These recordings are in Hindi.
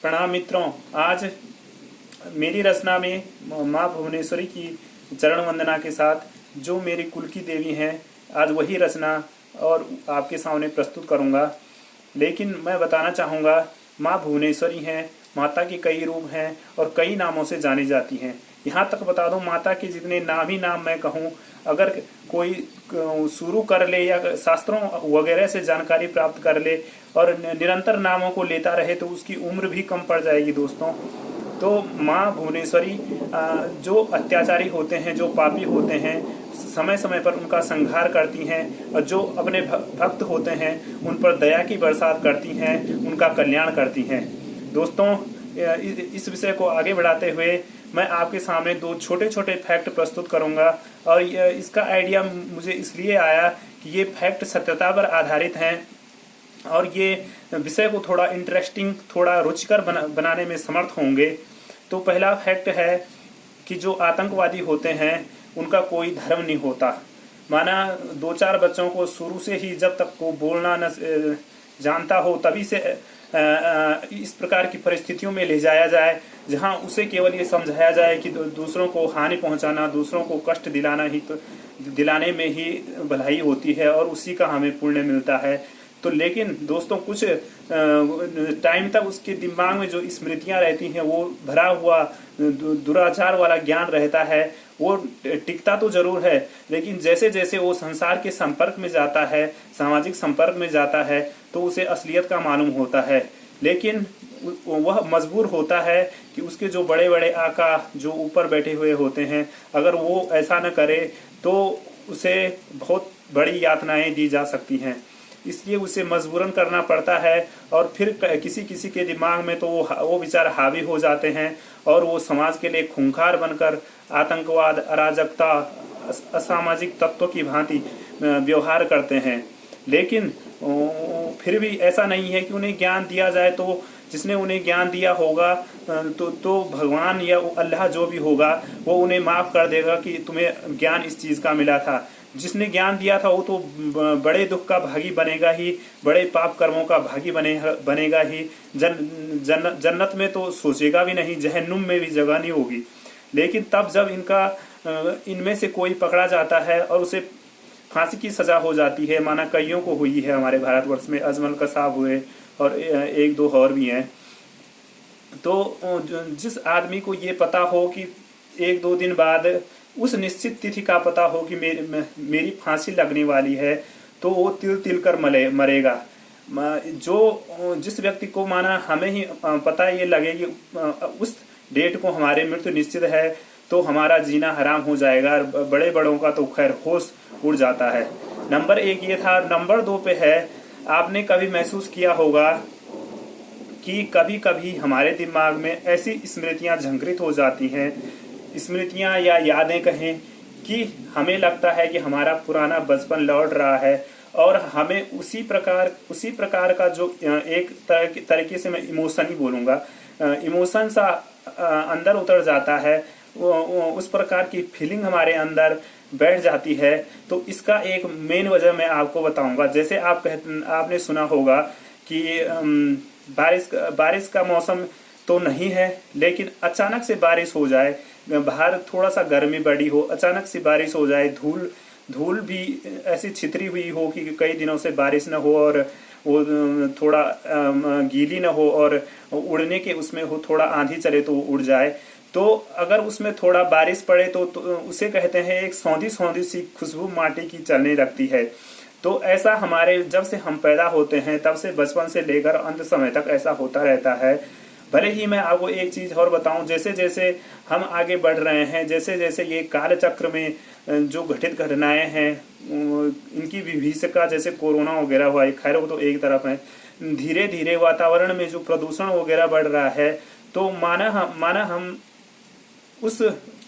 प्रणाम मित्रों। आज मेरी रचना में माँ भुवनेश्वरी की चरण वंदना के साथ जो मेरी कुल की देवी हैं, आज वही रचना और आपके सामने प्रस्तुत करूँगा। लेकिन मैं बताना चाहूँगा, माँ भुवनेश्वरी हैं, माता के कई रूप हैं और कई नामों से जानी जाती हैं। यहाँ तक बता दूं, माता के जितने नाम ही नाम मैं कहूँ, अगर कोई शुरू कर ले या शास्त्रों वगैरह से जानकारी प्राप्त कर ले और निरंतर नामों को लेता रहे तो उसकी उम्र भी कम पड़ जाएगी दोस्तों। तो माँ भुवनेश्वरी जो अत्याचारी होते हैं, जो पापी होते हैं, समय समय पर उनका संहार करती हैं और जो अपने भक्त होते हैं उन पर दया की बरसात करती हैं, उनका कल्याण करती हैं। दोस्तों, इस विषय को आगे बढ़ाते हुए मैं आपके सामने दो छोटे छोटे फैक्ट प्रस्तुत करूंगा और इसका आइडिया मुझे इसलिए आया कि ये फैक्ट सत्यता पर आधारित हैं और ये विषय को थोड़ा इंटरेस्टिंग, थोड़ा रुचिकर बनाने में समर्थ होंगे। तो पहला फैक्ट है कि जो आतंकवादी होते हैं उनका कोई धर्म नहीं होता। माना दो चार बच्चों को शुरू से ही जब तक वो बोलना न जानता हो तभी से इस प्रकार की परिस्थितियों में ले जाया जाए जहां उसे केवल ये समझाया जाए कि दूसरों को हानि पहुंचाना, दूसरों को कष्ट दिलाना ही तो दिलाने में ही भलाई होती है और उसी का हमें पुण्य मिलता है। तो लेकिन दोस्तों, कुछ टाइम तक उसके दिमाग में जो स्मृतियां रहती हैं, वो भरा हुआ दुराचार वाला ज्ञान रहता है, वो टिकता तो जरूर है, लेकिन जैसे जैसे वो संसार के संपर्क में जाता है, सामाजिक संपर्क में जाता है, तो उसे असलियत का मालूम होता है। लेकिन वह मजबूर होता है कि उसके जो बड़े बड़े आका जो ऊपर बैठे हुए होते हैं, अगर वो ऐसा न करे तो उसे बहुत बड़ी यातनाएं दी जा सकती हैं। इसलिए उसे मजबूरन करना पड़ता है और फिर किसी किसी के दिमाग में तो वो विचार हावी हो जाते हैं और वो समाज के लिए खूंखार बनकर आतंकवाद, अराजकता, असामाजिक तत्वों की भांति व्यवहार करते हैं। लेकिन फिर भी ऐसा नहीं है कि उन्हें ज्ञान दिया जाए तो जिसने उन्हें ज्ञान दिया होगा तो भगवान या अल्लाह जो भी होगा वो उन्हें माफ कर देगा कि तुम्हें ज्ञान इस चीज़ का मिला था। जिसने ज्ञान दिया था वो तो बड़े दुख का भागी बनेगा ही, बड़े पाप कर्मों का भागी बनेगा ही। जन्नत में तो सोचेगा भी नहीं, जहन्नुम में भी जगह नहीं होगी। लेकिन तब जब इनमें से कोई पकड़ा जाता है और उसे फांसी की सजा हो जाती है, माना कईयों को हुई है हमारे भारतवर्ष में, अजमल कसाब हुए और एक दो और भी हैं। तो जिस आदमी को ये पता हो कि एक दो दिन बाद उस निश्चित तिथि का पता हो कि मेरी फांसी लगने वाली है, तो वो तिल तिल कर मरेगा। जिस व्यक्ति को माना हमें ही पता ये लगे कि उस डेट को हमारे मृत्यु निश्चित है, तो हमारा जीना हराम हो जाएगा। बड़े बड़ों का तो खैर होश उड़ जाता है। नंबर एक ये था। नंबर दो पे है, आपने कभी महसूस किया होगा कि कभी कभी हमारे दिमाग में ऐसी स्मृतियां झंकृत हो जाती हैं, स्मृतियां या यादें कहें, कि हमें लगता है कि हमारा पुराना बचपन लौट रहा है और हमें उसी प्रकार का जो एक तरीके से मैं इमोशन ही बोलूँगा, इमोशन सा अंदर उतर जाता है, उस प्रकार की फीलिंग हमारे अंदर बैठ जाती है। तो इसका एक मेन वजह मैं आपको बताऊंगा। जैसे आपने सुना होगा कि बारिश का मौसम तो नहीं है, लेकिन अचानक से बारिश हो जाए, बाहर थोड़ा सा गर्मी बढ़ी हो, अचानक से बारिश हो जाए, धूल भी ऐसी छितरी हुई हो कि कई दिनों से बारिश न हो और वो थोड़ा गीली न हो और उड़ने के उसमें हो, थोड़ा आंधी चले तो वो उड़ जाए। तो अगर उसमें थोड़ा बारिश पड़े तो उसे कहते हैं एक सौंधी सौंधी सी खुशबू माटी की चलने लगती है। तो ऐसा हमारे जब से हम पैदा होते हैं तब से, बचपन से लेकर अंत समय तक ऐसा होता रहता है। भले ही मैं आपको एक चीज़ और बताऊं, जैसे जैसे हम आगे बढ़ रहे हैं, जैसे जैसे ये कालचक्र में जो घटित घटनाएं हैं, इनकी विभीषिका, जैसे कोरोना वगैरह हुआ, खैर वो तो एक तरफ है, धीरे धीरे वातावरण में जो प्रदूषण वगैरह बढ़ रहा है, तो माना हम उस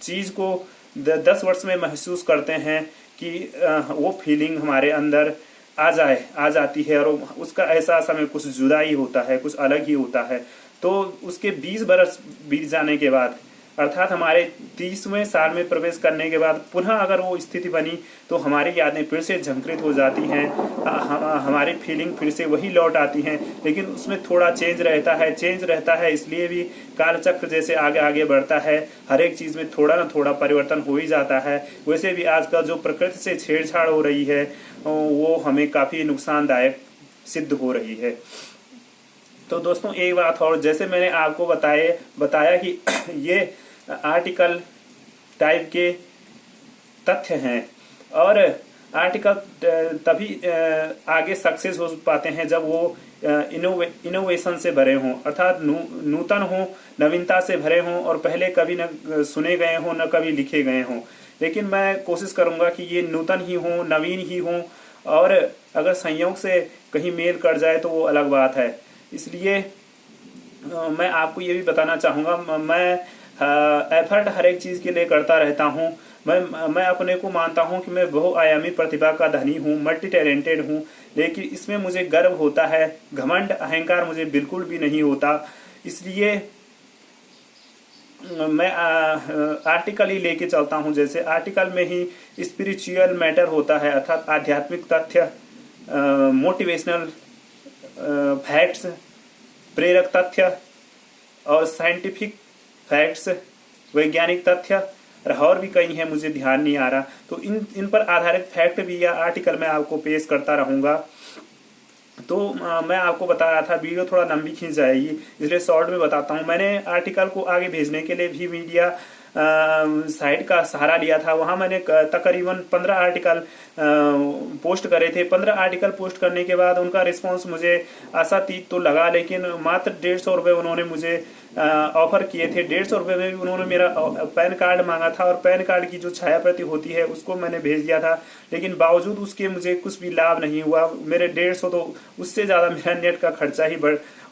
चीज़ को 10 वर्ष में महसूस करते हैं कि वो फीलिंग हमारे अंदर आ जाती है और उसका एहसास हमें कुछ जुदा ही होता है, कुछ अलग ही होता है। तो उसके 20 बरस बीत जाने के बाद अर्थात हमारे 30वें साल में प्रवेश करने के बाद पुनः अगर वो स्थिति बनी तो हमारी यादें फिर से झंकृत हो जाती हैं, हमारी फीलिंग फिर से वही लौट आती हैं। लेकिन उसमें थोड़ा चेंज रहता है, इसलिए भी कालचक्र जैसे आगे आगे बढ़ता है, हर एक चीज़ में थोड़ा ना थोड़ा परिवर्तन हो ही जाता है। वैसे भी आजकल जो प्रकृति से छेड़छाड़ हो रही है वो हमें काफ़ी नुकसानदायक सिद्ध हो रही है। तो दोस्तों एक बात और, जैसे मैंने आपको बताया कि ये आर्टिकल टाइप के तथ्य हैं, और आर्टिकल तभी आगे सक्सेस हो पाते हैं जब वो इनोवेशन से भरे हों, अर्थात नूतन हो, नवीनता से भरे हों और पहले कभी न सुने गए हों न कभी लिखे गए हों। लेकिन मैं कोशिश करूंगा कि ये नूतन ही हों, नवीन ही हों, और अगर संयोग से कहीं मेल कर जाए तो वो अलग बात है। इसलिए मैं आपको ये भी बताना चाहूँगा, मैं एफर्ट हर एक चीज़ के लिए करता रहता हूँ। मैं अपने को मानता हूँ कि मैं बहुआयामी प्रतिभा का धनी हूँ, मल्टी टैलेंटेड हूँ, लेकिन इसमें मुझे गर्व होता है, घमंड अहंकार मुझे बिल्कुल भी नहीं होता। इसलिए मैं आर्टिकल ही लेके चलता हूँ। जैसे आर्टिकल में ही स्पिरिचुअल मैटर होता है, अर्थात आध्यात्मिक तथ्य, मोटिवेशनल फैक्ट्स, प्रेरक तथ्य और साइंटिफिक फैक्ट्स, वैज्ञानिक तथ्य, और भी कई हैं, मुझे ध्यान नहीं आ रहा। तो इन पर आधारित फैक्ट भी या आर्टिकल मैं आपको पेश करता रहूँगा। तो मैं आपको बता रहा था वीडियो थोड़ा लंबी खींच जाएगी, इसलिए शॉर्ट में बताता हूँ। मैंने आर्टिकल को आगे भेजने के लिए भी मीडिया साइट का सहारा लिया था। वहाँ मैंने तकरीबन 15 आर्टिकल पोस्ट करे थे। 15 आर्टिकल पोस्ट करने के बाद उनका रिस्पांस मुझे आशातीत तो लगा, लेकिन मात्र 150 रुपये उन्होंने मुझे ऑफर किए थे। 150 रुपये में भी उन्होंने मेरा पैन कार्ड मांगा था, और पैन कार्ड की जो छाया प्रति होती है उसको मैंने भेज दिया था, लेकिन बावजूद उसके मुझे कुछ भी लाभ नहीं हुआ। मेरे 150 तो उससे ज़्यादा मेरा नेट का खर्चा ही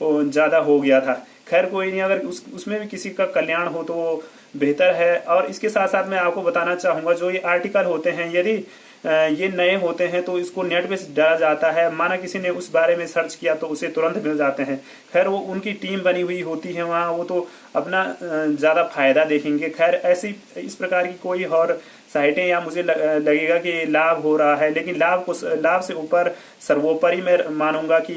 ज़्यादा हो गया था। खैर कोई नहीं, अगर उसमें भी किसी का कल्याण हो तो वो बेहतर है। और इसके साथ साथ मैं आपको बताना चाहूँगा, जो ये आर्टिकल होते हैं यदि ये नए होते हैं तो इसको नेट पे डाला जाता है, माना किसी ने उस बारे में सर्च किया तो उसे तुरंत मिल जाते हैं। खैर वो उनकी टीम बनी हुई होती है वहाँ, वो तो अपना ज़्यादा फायदा देखेंगे। खैर ऐसी इस प्रकार की कोई और साइटें या मुझे लगेगा कि लाभ हो रहा है, लेकिन लाभ से ऊपर सर्वोपरि मैं मानूंगा कि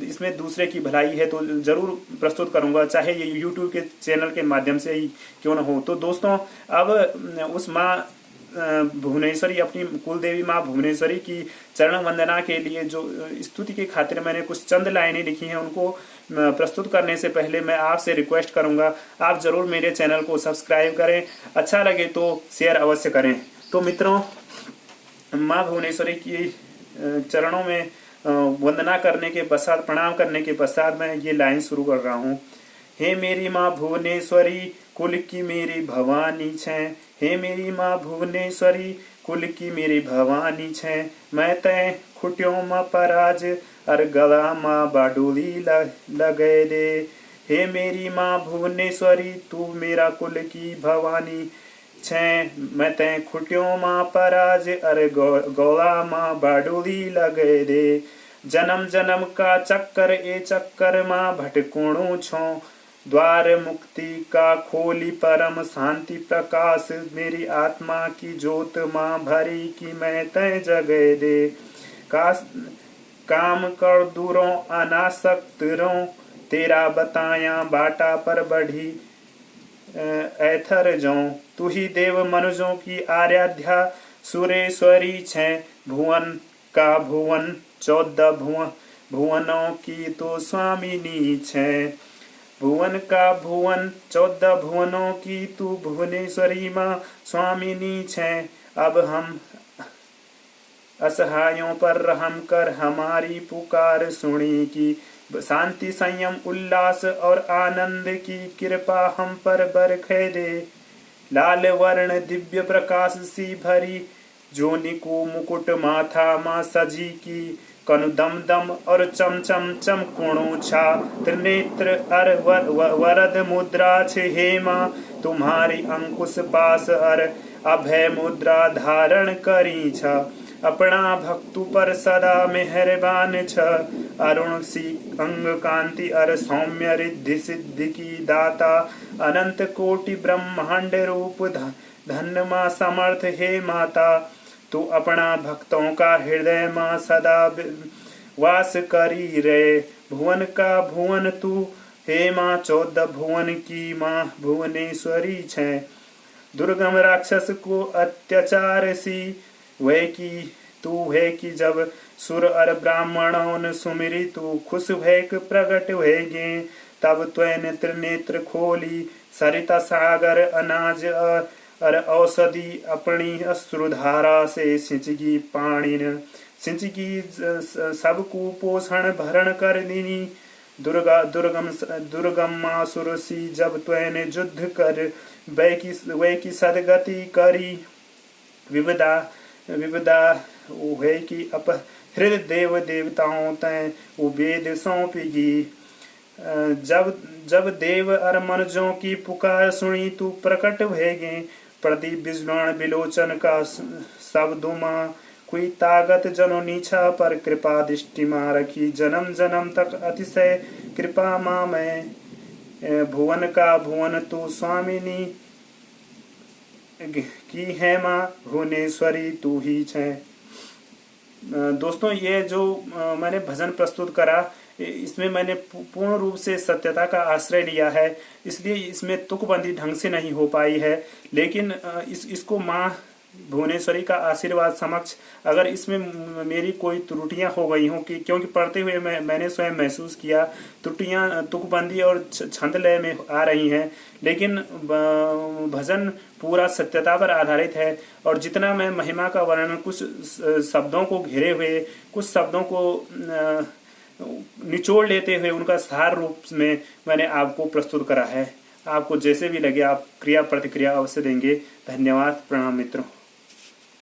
इसमें दूसरे की भलाई है, तो जरूर प्रस्तुत करूंगा, चाहे ये यूट्यूब के चैनल के माध्यम से ही क्यों न हो। तो दोस्तों अब उस माँ भुवनेश्वरी, अपनी कुल देवी माँ भुवनेश्वरी की चरण वंदना के लिए जो स्तुति के खातिर मैंने कुछ चंद लाइनें लिखी हैं, उनको प्रस्तुत करने से पहले मैं आपसे रिक्वेस्ट करूंगा, आप जरूर मेरे चैनल को सब्सक्राइब करें, अच्छा लगे तो शेयर अवश्य करें। तो मित्रों, माँ भुवनेश्वरी की चरणों में वंदना करने के पश्चात, प्रणाम करने के पश्चात मैं ये लाइन शुरू कर रहा हूँ। हे मेरी माँ भुवनेश्वरी, कुल की मेरी भवानी छे। हे मेरी माँ भुवनेश्वरी, कुल की मेरी भवानी छे। मैं तय खुटियों माँ पराज, अर गला माँ बाडोली लगे दे। हे मेरी माँ भुवनेश्वरी, तू मेरा कुल की भवानी छे। मैं तय खुटियों माँ पराज, अर गला माँ बाडोली लगे दे। जन्म जन्म का चक्कर ए चक्कर माँ भटकुणु छो। द्वार मुक्ति का खोली परम शांति प्रकाश, मेरी आत्मा की जोत माँ भरी की मैं तय जगह दे। काम कर दूरों अनासक्त रो, तेरा बताया बाटा पर बढ़ी ऐथर जो। तू ही देव मनुजों की आराध्या सुरेश्वरी छे। भुवन का भुवन 14 भुवनों की तो स्वामिनी छे। भुवन का भुवन 14 भुवनों की तू भुवनेश्वरी माँ स्वामिनी छे। अब हम असहायों पर रहम कर, हमारी पुकार सुनी की। शांति संयम उल्लास और आनंद की कृपा हम पर बरखे दे। लाल वर्ण दिव्य प्रकाश सी भरी, जोनि को मुकुट माथा माँ सजी की। कनु दम दम और चम चम चमकुणु छा, त्रिनेत्र अर वरद मुद्रा छे। हे माँ तुम्हारी अंकुश पास अर अभय मुद्रा धारण करी छ। अपना भक्तु पर सदा मेहरबान छ। अरुण सी अंग कांति अर सौम्य रिद्धि सिद्धि की दाता, अनंत कोटि ब्रह्मांड रूप धन्य माँ समर्थ हे माता। तू अपना भक्तों का हृदय माँ सदा वास करी रे। भुवन का भुवन तू हे माँ 14 भुवन की माँ भुवनेश्वरी छै। दुर्गम राक्षस को अत्याचार सी वह की तू है कि जब सुर अर ब्राह्मणों सुमिरी तू खुश भैक प्रगट भैगे। तब त्वय नेत्र नेत्र खोली सरिता सागर अनाज अर औषधि अपनी अश्रुधारा से सिंचगी पाणिन सिंचगी सब कुपोषण भरण कर दीनी। दुर्गम मासुर सी जब त्वने युद्ध कर वै की सदगति करी। विविधा वै की अपहृद देव देवताओं तय वेद सौंपेगी। जब देव अर मनुजों की पुकार सुनी तू प्रकट भैगे। प्रदीप विजृंभण विलोचन का शब्दों माँ कोई ताकत जनो नीछा पर कृपा दृष्टि माँ रखी। जन्म जन्म तक अतिशय कृपा माँ मैं भुवन का भुवन तू स्वामिनी की है माँ भुवनेश्वरी तू ही छै। दोस्तों ये जो मैंने भजन प्रस्तुत करा इसमें मैंने पूर्ण रूप से सत्यता का आश्रय लिया है, इसलिए इसमें तुकबंदी ढंग से नहीं हो पाई है। लेकिन इसको माँ भुवनेश्वरी का आशीर्वाद समक्ष अगर इसमें मेरी कोई त्रुटियां हो गई हों कि क्योंकि पढ़ते हुए मैंने स्वयं महसूस किया त्रुटियां तुकबंदी और छंद लय में आ रही हैं, लेकिन भजन पूरा सत्यता पर आधारित है। और जितना मैं महिमा का वर्णन कुछ शब्दों को घेरे हुए कुछ शब्दों को निचोड़ लेते हुए उनका सार रूप में मैंने आपको प्रस्तुत करा है। आपको जैसे भी लगे आप क्रिया प्रतिक्रिया अवश्य देंगे। धन्यवाद। प्रणाम मित्रों।